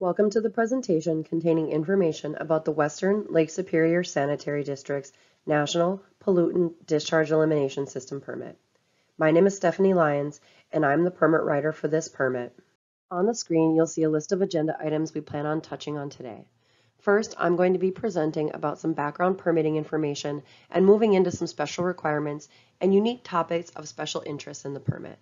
Welcome to the presentation containing information about the Western Lake Superior Sanitary District's National Pollutant Discharge Elimination System permit. My name is Stephanie Lyons, and I'm the permit writer for this permit. On the screen, you'll see a list of agenda items we plan on touching on today. First, I'm going to be presenting about some background permitting information and moving into some special requirements and unique topics of special interest in the permit.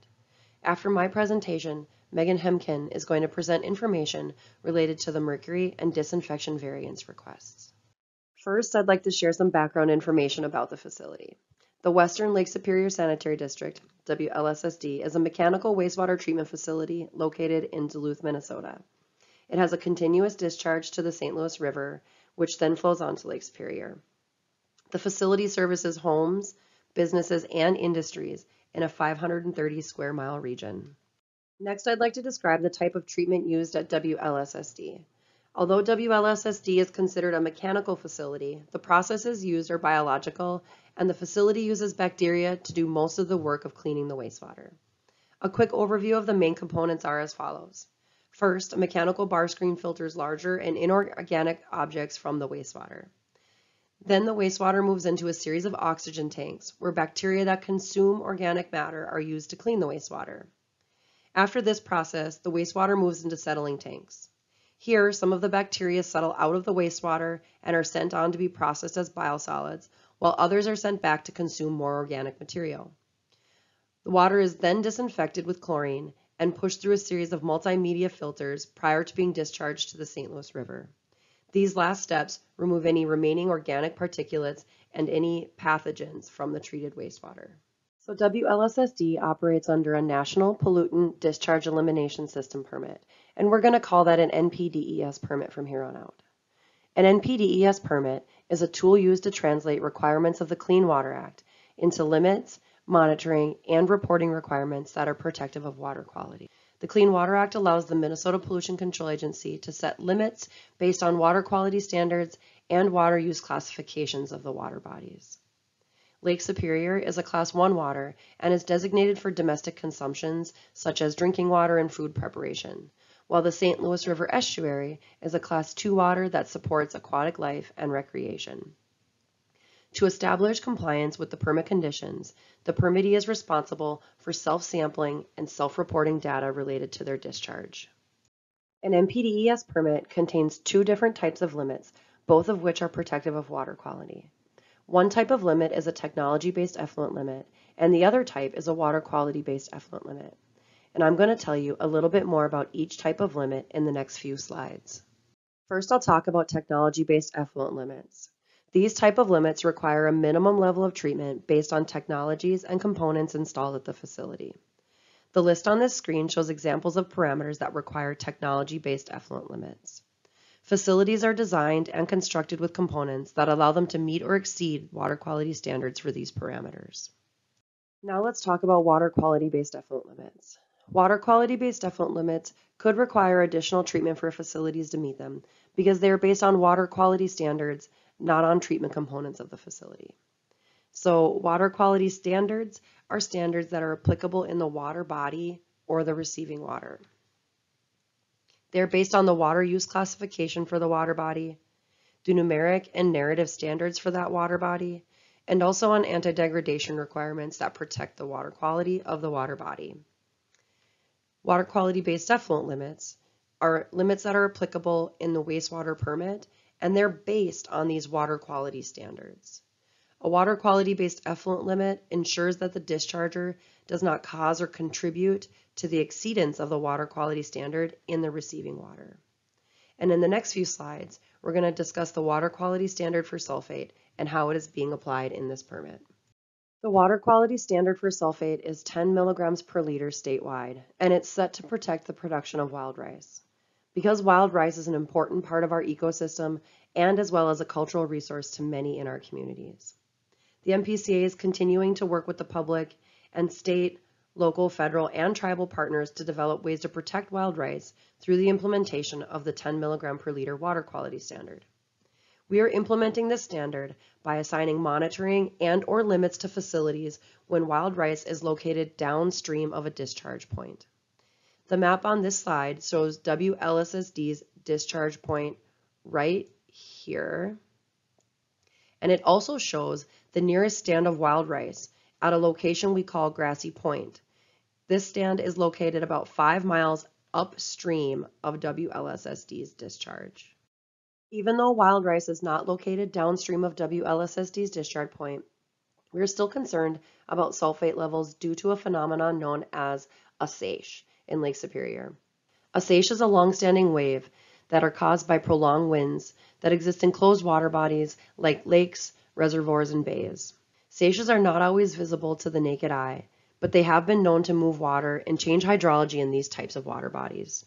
After my presentation, Megan Hemkin is going to present information related to the Mercury and Disinfection variance requests. First, I'd like to share some background information about the facility. The Western Lake Superior Sanitary District, WLSSD, is a mechanical wastewater treatment facility located in Duluth, Minnesota. It has a continuous discharge to the St. Louis River, which then flows onto Lake Superior. The facility services homes, businesses, and industries in a 530 square mile region. Next, I'd like to describe the type of treatment used at WLSSD. Although WLSSD is considered a mechanical facility, the processes used are biological, and the facility uses bacteria to do most of the work of cleaning the wastewater. A quick overview of the main components are as follows. First, a mechanical bar screen filters larger and inorganic objects from the wastewater. Then the wastewater moves into a series of oxygen tanks, where bacteria that consume organic matter are used to clean the wastewater. After this process, the wastewater moves into settling tanks. Here, some of the bacteria settle out of the wastewater and are sent on to be processed as biosolids, while others are sent back to consume more organic material. The water is then disinfected with chlorine and pushed through a series of multimedia filters prior to being discharged to the St. Louis River. These last steps remove any remaining organic particulates and any pathogens from the treated wastewater. So WLSSD operates under a National Pollutant Discharge Elimination System permit, and we're going to call that an NPDES permit from here on out. An NPDES permit is a tool used to translate requirements of the Clean Water Act into limits, monitoring, and reporting requirements that are protective of water quality. The Clean Water Act allows the Minnesota Pollution Control Agency to set limits based on water quality standards and water use classifications of the water bodies. Lake Superior is a Class 1 water and is designated for domestic consumptions such as drinking water and food preparation, while the St. Louis River Estuary is a Class 2 water that supports aquatic life and recreation. To establish compliance with the permit conditions, the permittee is responsible for self-sampling and self-reporting data related to their discharge. An NPDES permit contains two different types of limits, both of which are protective of water quality. One type of limit is a technology-based effluent limit, and the other type is a water quality-based effluent limit. And I'm going to tell you a little bit more about each type of limit in the next few slides. First, I'll talk about technology-based effluent limits. These type of limits require a minimum level of treatment based on technologies and components installed at the facility. The list on this screen shows examples of parameters that require technology-based effluent limits. Facilities are designed and constructed with components that allow them to meet or exceed water quality standards for these parameters. Now let's talk about water quality-based effluent limits. Water quality-based effluent limits could require additional treatment for facilities to meet them because they are based on water quality standards, not on treatment components of the facility. So water quality standards are standards that are applicable in the water body or the receiving water. They're based on the water use classification for the water body, the numeric and narrative standards for that water body, and also on anti-degradation requirements that protect the water quality of the water body. Water quality-based effluent limits are limits that are applicable in the wastewater permit, and they're based on these water quality standards. A water quality-based effluent limit ensures that the discharger does not cause or contribute to the exceedance of the water quality standard in the receiving water. And in the next few slides, we're going to discuss the water quality standard for sulfate and how it is being applied in this permit. The water quality standard for sulfate is 10 milligrams per liter statewide, and it's set to protect the production of wild rice. Because wild rice is an important part of our ecosystem and as well as a cultural resource to many in our communities. The MPCA is continuing to work with the public and state, local, federal, and tribal partners to develop ways to protect wild rice through the implementation of the 10 milligram per liter water quality standard. We are implementing this standard by assigning monitoring and/or limits to facilities when wild rice is located downstream of a discharge point. The map on this slide shows WLSSD's discharge point right here. And it also shows the nearest stand of wild rice at a location we call Grassy Point. This stand is located about 5 miles upstream of WLSSD's discharge. Even though wild rice is not located downstream of WLSSD's discharge point, we are still concerned about sulfate levels due to a phenomenon known as a Seiche in Lake Superior. A Seiche is a long-standing wave that are caused by prolonged winds that exist in closed water bodies like lakes, reservoirs, and bays. Seiches are not always visible to the naked eye, but they have been known to move water and change hydrology in these types of water bodies.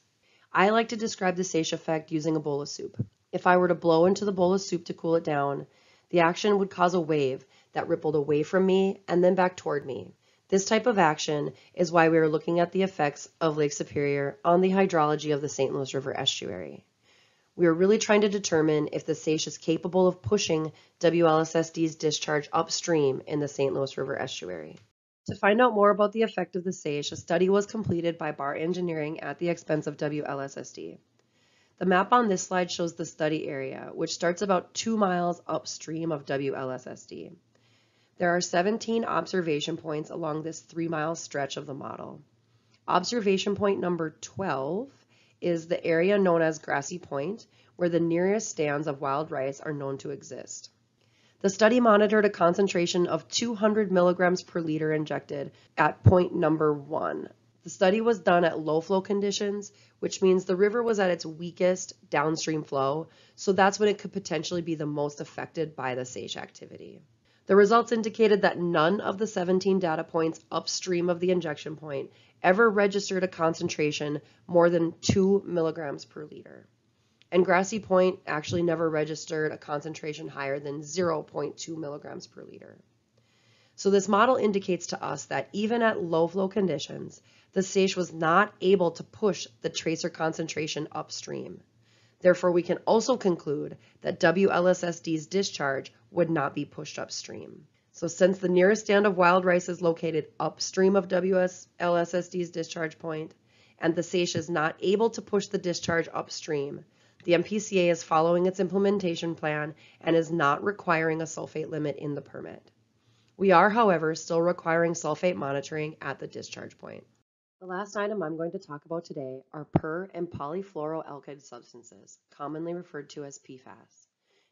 I like to describe the Seiche effect using a bowl of soup. If I were to blow into the bowl of soup to cool it down, the action would cause a wave that rippled away from me and then back toward me. This type of action is why we are looking at the effects of Lake Superior on the hydrology of the St. Louis River estuary. We are really trying to determine if the Seiche is capable of pushing WLSSD's discharge upstream in the St. Louis River estuary. To find out more about the effect of the Seiche, a study was completed by Bar Engineering at the expense of WLSSD. The map on this slide shows the study area, which starts about 2 miles upstream of WLSSD. There are 17 observation points along this 3-mile stretch of the model. Observation point number 12 is the area known as Grassy Point, where the nearest stands of wild rice are known to exist. The study monitored a concentration of 200 milligrams per liter injected at point number 1. The study was done at low flow conditions, which means the river was at its weakest downstream flow, so that's when it could potentially be the most affected by the Seiche activity. The results indicated that none of the 17 data points upstream of the injection point ever registered a concentration more than 2 milligrams per liter. And Grassy Point actually never registered a concentration higher than 0.2 milligrams per liter. So this model indicates to us that even at low flow conditions, the Seiche was not able to push the tracer concentration upstream. Therefore, we can also conclude that WLSSD's discharge would not be pushed upstream. So since the nearest stand of wild rice is located upstream of WLSSD's discharge point, and the Seiche is not able to push the discharge upstream, the MPCA is following its implementation plan and is not requiring a sulfate limit in the permit. We are, however, still requiring sulfate monitoring at the discharge point. The last item I'm going to talk about today are per- and polyfluoroalkyl substances, commonly referred to as PFAS.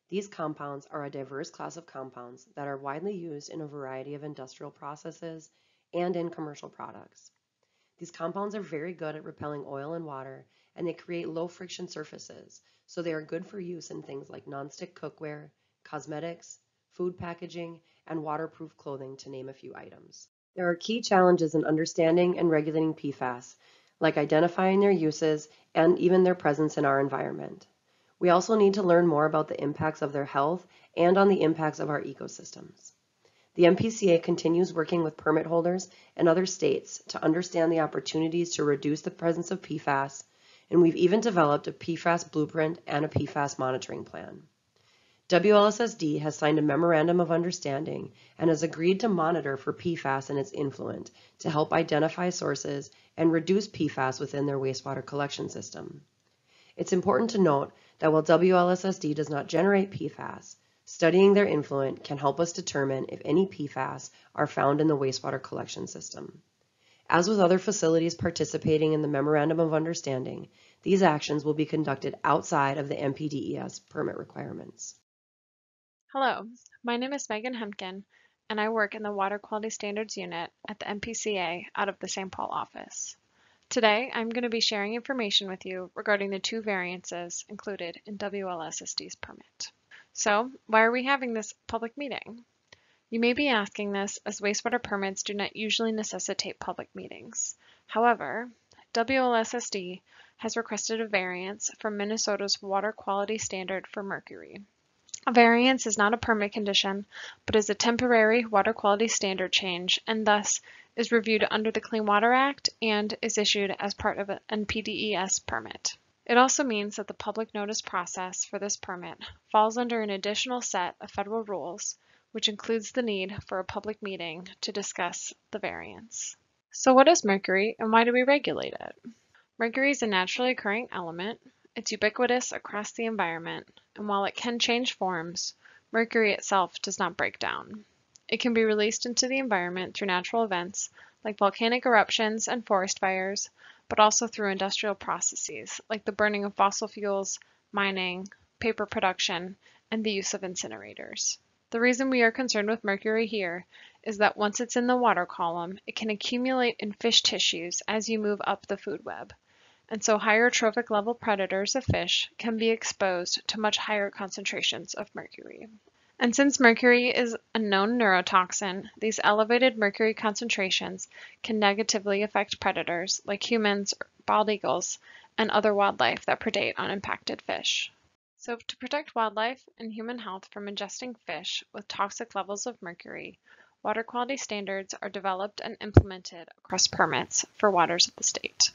These compounds are a diverse class of compounds that are widely used in a variety of industrial processes and in commercial products. These compounds are very good at repelling oil and water, and they create low friction surfaces, so they are good for use in things like nonstick cookware, cosmetics, food packaging, and waterproof clothing, to name a few items. There are key challenges in understanding and regulating PFAS, like identifying their uses and even their presence in our environment. We also need to learn more about the impacts of their health and on the impacts of our ecosystems. The MPCA continues working with permit holders and other states to understand the opportunities to reduce the presence of PFAS, and we've even developed a PFAS blueprint and a PFAS monitoring plan. WLSSD has signed a Memorandum of Understanding and has agreed to monitor for PFAS and its influent to help identify sources and reduce PFAS within their wastewater collection system. It's important to note that while WLSSD does not generate PFAS, studying their influent can help us determine if any PFAS are found in the wastewater collection system. As with other facilities participating in the Memorandum of Understanding, these actions will be conducted outside of the MPDES permit requirements. Hello, my name is Megan Hemken, and I work in the Water Quality Standards Unit at the MPCA out of the St. Paul office. Today, I'm going to be sharing information with you regarding the 2 variances included in WLSSD's permit. So, why are we having this public meeting? You may be asking this as wastewater permits do not usually necessitate public meetings. However, WLSSD has requested a variance from Minnesota's water quality standard for mercury. A variance is not a permit condition, but is a temporary water quality standard change and thus is reviewed under the Clean Water Act and is issued as part of an NPDES permit. It also means that the public notice process for this permit falls under an additional set of federal rules, which includes the need for a public meeting to discuss the variance. So what is mercury and why do we regulate it? Mercury is a naturally occurring element It's ubiquitous across the environment, and while it can change forms, mercury itself does not break down. It can be released into the environment through natural events like volcanic eruptions and forest fires, but also through industrial processes like the burning of fossil fuels, mining, paper production, and the use of incinerators. The reason we are concerned with mercury here is that once it's in the water column, it can accumulate in fish tissues as you move up the food web, and so higher trophic level predators of fish can be exposed to much higher concentrations of mercury. And since mercury is a known neurotoxin, these elevated mercury concentrations can negatively affect predators like humans, bald eagles, and other wildlife that predate on impacted fish. So to protect wildlife and human health from ingesting fish with toxic levels of mercury, water quality standards are developed and implemented across permits for waters of the state.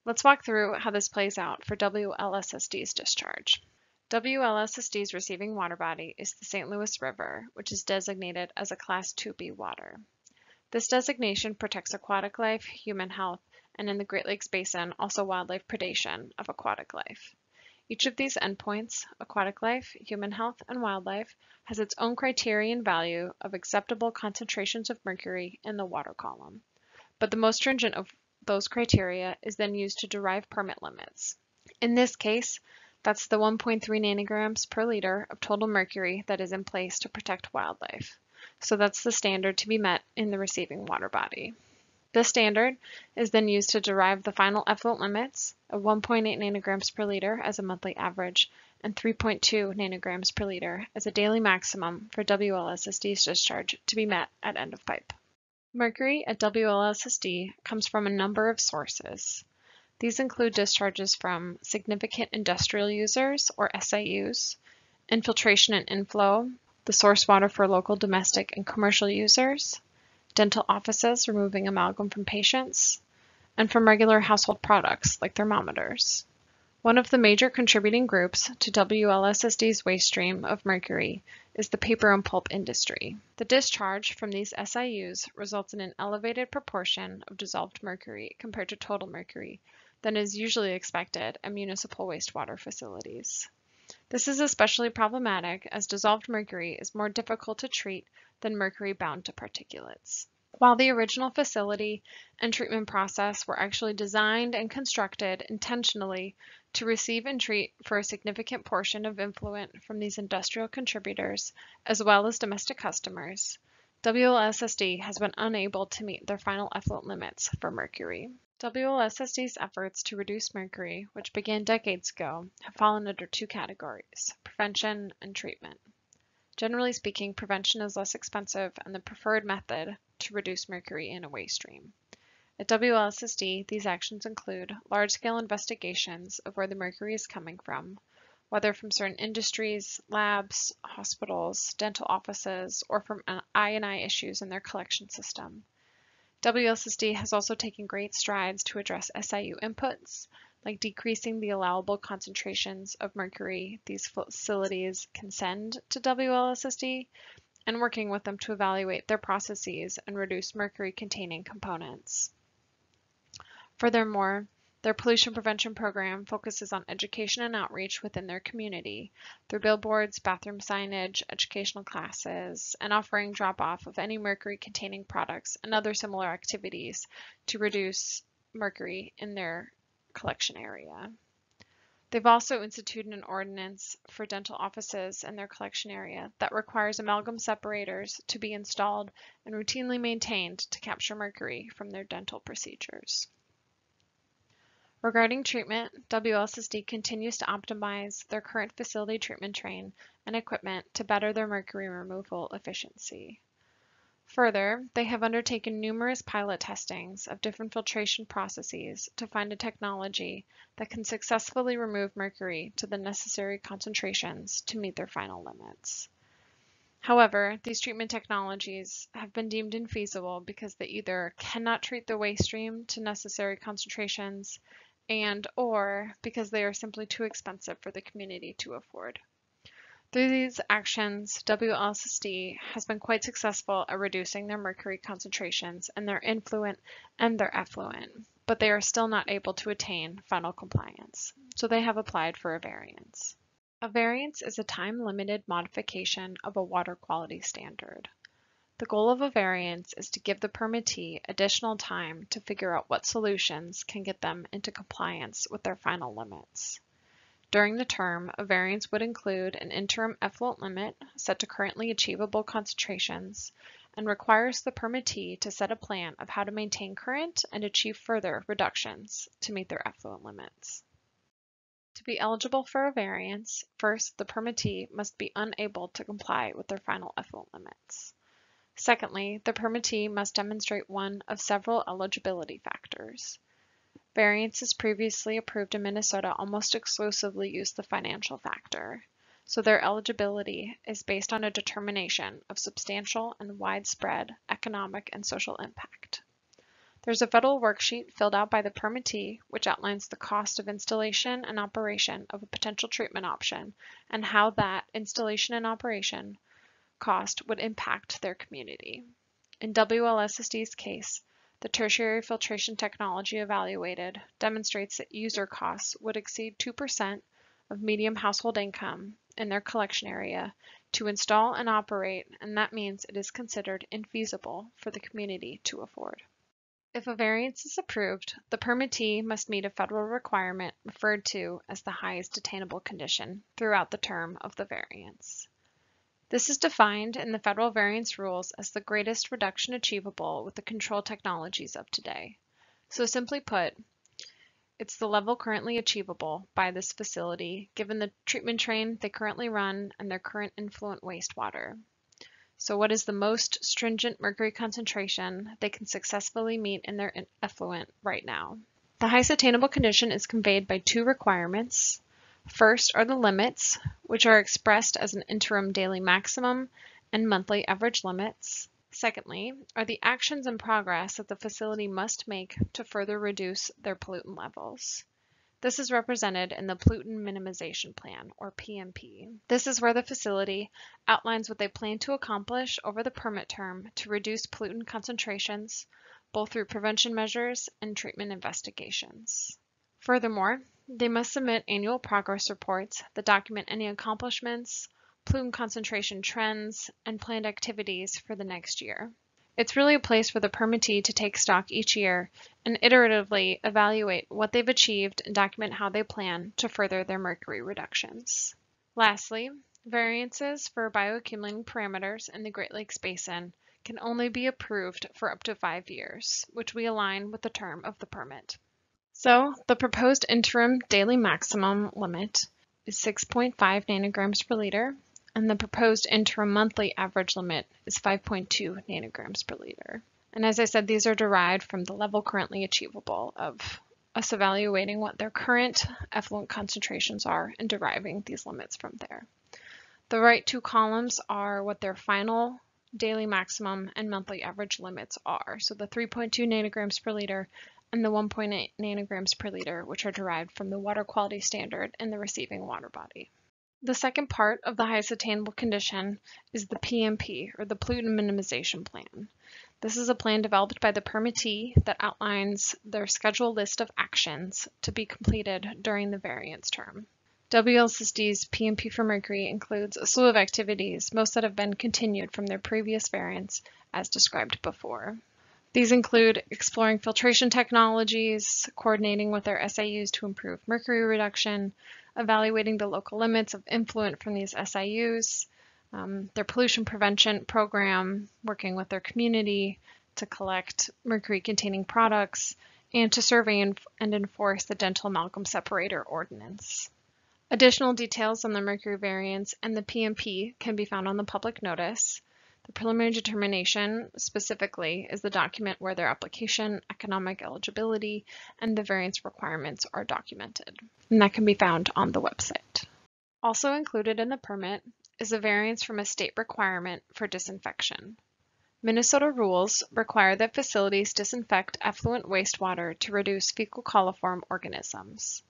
Let's walk through how this plays out for WLSSD's discharge. WLSSD's receiving water body is the St. Louis River, which is designated as a Class 2B water. This designation protects aquatic life, human health, and in the Great Lakes Basin, also wildlife predation of aquatic life. Each of these endpoints, aquatic life, human health, and wildlife, has its own criterion value of acceptable concentrations of mercury in the water column. But the most stringent of those criteria is then used to derive permit limits. In this case, that's the 1.3 nanograms per liter of total mercury that is in place to protect wildlife. So that's the standard to be met in the receiving water body. This standard is then used to derive the final effluent limits of 1.8 nanograms per liter as a monthly average and 3.2 nanograms per liter as a daily maximum for WLSSD's discharge to be met at end of pipe. Mercury at WLSSD comes from a number of sources. These include discharges from significant industrial users, or SIUs, infiltration and inflow, the source water for local domestic and commercial users, dental offices removing amalgam from patients, and from regular household products like thermometers. One of the major contributing groups to WLSSD's waste stream of mercury is the paper and pulp industry. The discharge from these SIUs results in an elevated proportion of dissolved mercury compared to total mercury than is usually expected at municipal wastewater facilities. This is especially problematic as dissolved mercury is more difficult to treat than mercury bound to particulates. While the original facility and treatment process were actually designed and constructed intentionally to receive and treat for a significant portion of effluent from these industrial contributors, as well as domestic customers, WLSSD has been unable to meet their final effluent limits for mercury. WLSSD's efforts to reduce mercury, which began decades ago, have fallen under two categories: prevention and treatment. Generally speaking, prevention is less expensive and the preferred method to reduce mercury in a waste stream. At WLSSD, these actions include large-scale investigations of where the mercury is coming from, whether from certain industries, labs, hospitals, dental offices, or from I&I issues in their collection system. WLSSD has also taken great strides to address SIU inputs, like decreasing the allowable concentrations of mercury these facilities can send to WLSSD, and working with them to evaluate their processes and reduce mercury-containing components. Furthermore, their pollution prevention program focuses on education and outreach within their community through billboards, bathroom signage, educational classes, and offering drop-off of any mercury-containing products and other similar activities to reduce mercury in their collection area. They've also instituted an ordinance for dental offices in their collection area that requires amalgam separators to be installed and routinely maintained to capture mercury from their dental procedures. Regarding treatment, WLSSD continues to optimize their current facility treatment train and equipment to better their mercury removal efficiency. Further, they have undertaken numerous pilot testings of different filtration processes to find a technology that can successfully remove mercury to the necessary concentrations to meet their final limits. However, these treatment technologies have been deemed infeasible because they either cannot treat the waste stream to necessary concentrations or because they are simply too expensive for the community to afford. Through these actions, WLSSD has been quite successful at reducing their mercury concentrations in their influent and their effluent. but they are still not able to attain final compliance, so they have applied for a variance. A variance is a time-limited modification of a water quality standard. The goal of a variance is to give the permittee additional time to figure out what solutions can get them into compliance with their final limits. During the term, a variance would include an interim effluent limit set to currently achievable concentrations and requires the permittee to set a plan of how to maintain current and achieve further reductions to meet their effluent limits. To be eligible for a variance, first, the permittee must be unable to comply with their final effluent limits. Secondly, the permittee must demonstrate one of several eligibility factors. Variances previously approved in Minnesota almost exclusively use the financial factor, so their eligibility is based on a determination of substantial and widespread economic and social impact. There's a federal worksheet filled out by the permittee which outlines the cost of installation and operation of a potential treatment option and how that installation and operation cost would impact their community. In WLSSD's case, the tertiary filtration technology evaluated demonstrates that user costs would exceed 2% of median household income in their collection area to install and operate, and that means it is considered infeasible for the community to afford. If a variance is approved, the permittee must meet a federal requirement referred to as the highest attainable condition throughout the term of the variance. This is defined in the federal variance rules as the greatest reduction achievable with the control technologies of today. So simply put, it's the level currently achievable by this facility given the treatment train they currently run and their current influent wastewater. So what is the most stringent mercury concentration they can successfully meet in their effluent right now? The highest attainable condition is conveyed by two requirements. First are the limits, which are expressed as an interim daily maximum and monthly average limits. Secondly, are the actions in progress that the facility must make to further reduce their pollutant levels. This is represented in the Pollutant Minimization Plan, or PMP. This is where the facility outlines what they plan to accomplish over the permit term to reduce pollutant concentrations, both through prevention measures and treatment investigations. Furthermore, they must submit annual progress reports that document any accomplishments, pollutant concentration trends, and planned activities for the next year. It's really a place for the permittee to take stock each year and iteratively evaluate what they've achieved and document how they plan to further their mercury reductions. Lastly, variances for bioaccumulating parameters in the Great Lakes Basin can only be approved for up to 5 years, which we align with the term of the permit. So the proposed interim daily maximum limit is 6.5 nanograms per liter, and the proposed interim monthly average limit is 5.2 nanograms per liter. And as I said, these are derived from the level currently achievable of us evaluating what their current effluent concentrations are and deriving these limits from there. The right two columns are what their final daily maximum and monthly average limits are. So the 3.2 nanograms per liter and the 1.8 nanograms per liter, which are derived from the water quality standard in the receiving water body. The second part of the highest attainable condition is the PMP, or the Pollutant Minimization Plan. This is a plan developed by the permittee that outlines their scheduled list of actions to be completed during the variance term. WLSSD's PMP for mercury includes a slew of activities, most that have been continued from their previous variance as described before. These include exploring filtration technologies, coordinating with their SIUs to improve mercury reduction, evaluating the local limits of influent from these SIUs, their pollution prevention program, working with their community to collect mercury-containing products, and to survey and enforce the dental amalgam separator ordinance. Additional details on the mercury variance and the PMP can be found on the public notice. The preliminary determination specifically is the document where their application, economic eligibility, and the variance requirements are documented, and that can be found on the website. Also included in the permit is a variance from a state requirement for disinfection. Minnesota rules require that facilities disinfect effluent wastewater to reduce fecal coliform organisms.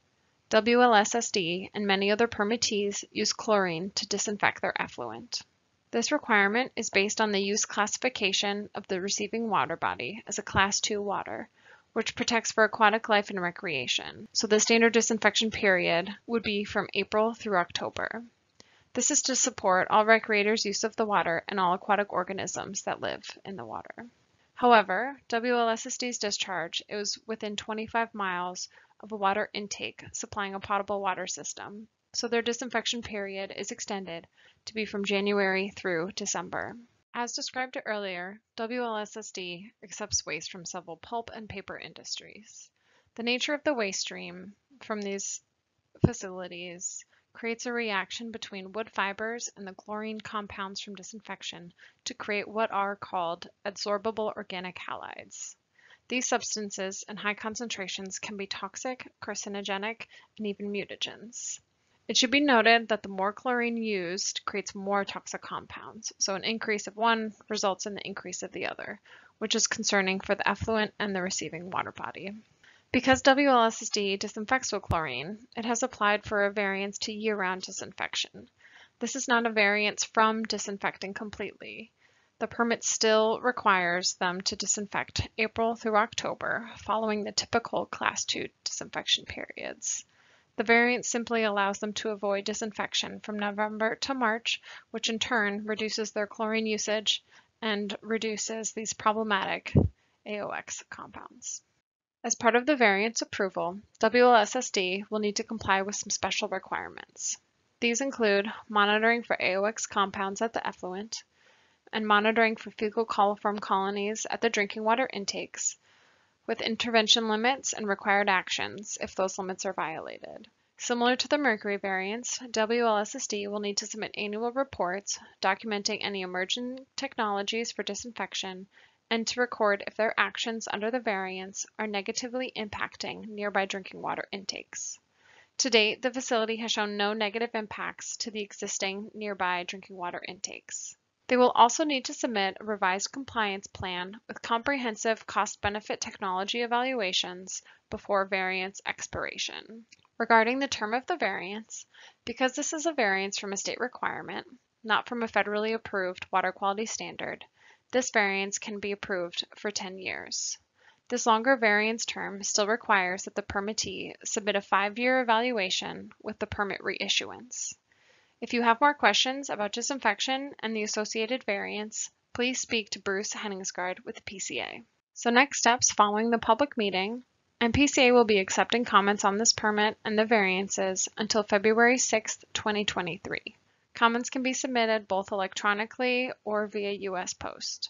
WLSSD and many other permittees use chlorine to disinfect their effluent. This requirement is based on the use classification of the receiving water body as a Class II water, which protects for aquatic life and recreation. So the standard disinfection period would be from April through October. This is to support all recreators' use of the water and all aquatic organisms that live in the water. However, WLSSD's discharge is within 25 miles of a water intake supplying a potable water system, so their disinfection period is extended to be from January through December. As described earlier, WLSSD accepts waste from several pulp and paper industries. The nature of the waste stream from these facilities creates a reaction between wood fibers and the chlorine compounds from disinfection to create what are called adsorbable organic halides. These substances in high concentrations can be toxic, carcinogenic, and even mutagens. It should be noted that the more chlorine used creates more toxic compounds, so an increase of one results in the increase of the other, which is concerning for the effluent and the receiving water body. Because WLSSD disinfects with chlorine, it has applied for a variance to year-round disinfection. This is not a variance from disinfecting completely. The permit still requires them to disinfect April through October, following the typical Class 2 disinfection periods. The variance simply allows them to avoid disinfection from November to March, which in turn reduces their chlorine usage and reduces these problematic AOX compounds. As part of the variance approval, WLSSD will need to comply with some special requirements. These include monitoring for AOX compounds at the effluent and monitoring for fecal coliform colonies at the drinking water intakes, with intervention limits and required actions if those limits are violated. Similar to the Mercury variance, WLSSD will need to submit annual reports documenting any emerging technologies for disinfection and to record if their actions under the variance are negatively impacting nearby drinking water intakes. To date, the facility has shown no negative impacts to the existing nearby drinking water intakes. They will also need to submit a revised compliance plan with comprehensive cost-benefit technology evaluations before variance expiration. Regarding the term of the variance, because this is a variance from a state requirement, not from a federally approved water quality standard, this variance can be approved for 10 years. This longer variance term still requires that the permittee submit a 5-year evaluation with the permit reissuance. If you have more questions about disinfection and the associated variance, please speak to Bruce Henningsgaard with the PCA. So next steps following the public meeting, MPCA will be accepting comments on this permit and the variances until February 6, 2023. Comments can be submitted both electronically or via U.S. Post.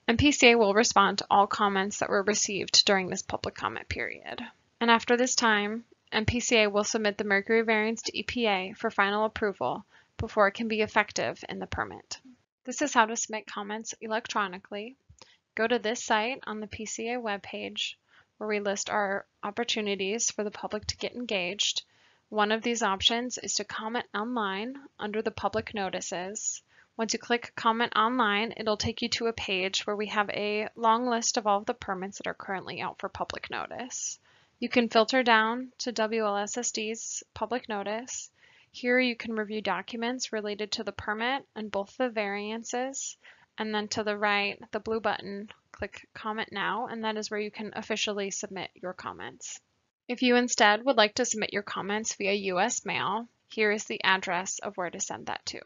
MPCA will respond to all comments that were received during this public comment period. And after this time, MPCA will submit the Mercury variance to EPA for final approval before it can be effective in the permit. This is how to submit comments electronically. Go to this site on the PCA webpage where we list our opportunities for the public to get engaged. One of these options is to comment online under the public notices. Once you click comment online, it'll take you to a page where we have a long list of all of the permits that are currently out for public notice. You can filter down to WLSSD's public notice. Here you can review documents related to the permit and both the variances. And then to the right, the blue button, click comment now, and that is where you can officially submit your comments. If you instead would like to submit your comments via US mail, here is the address of where to send that to.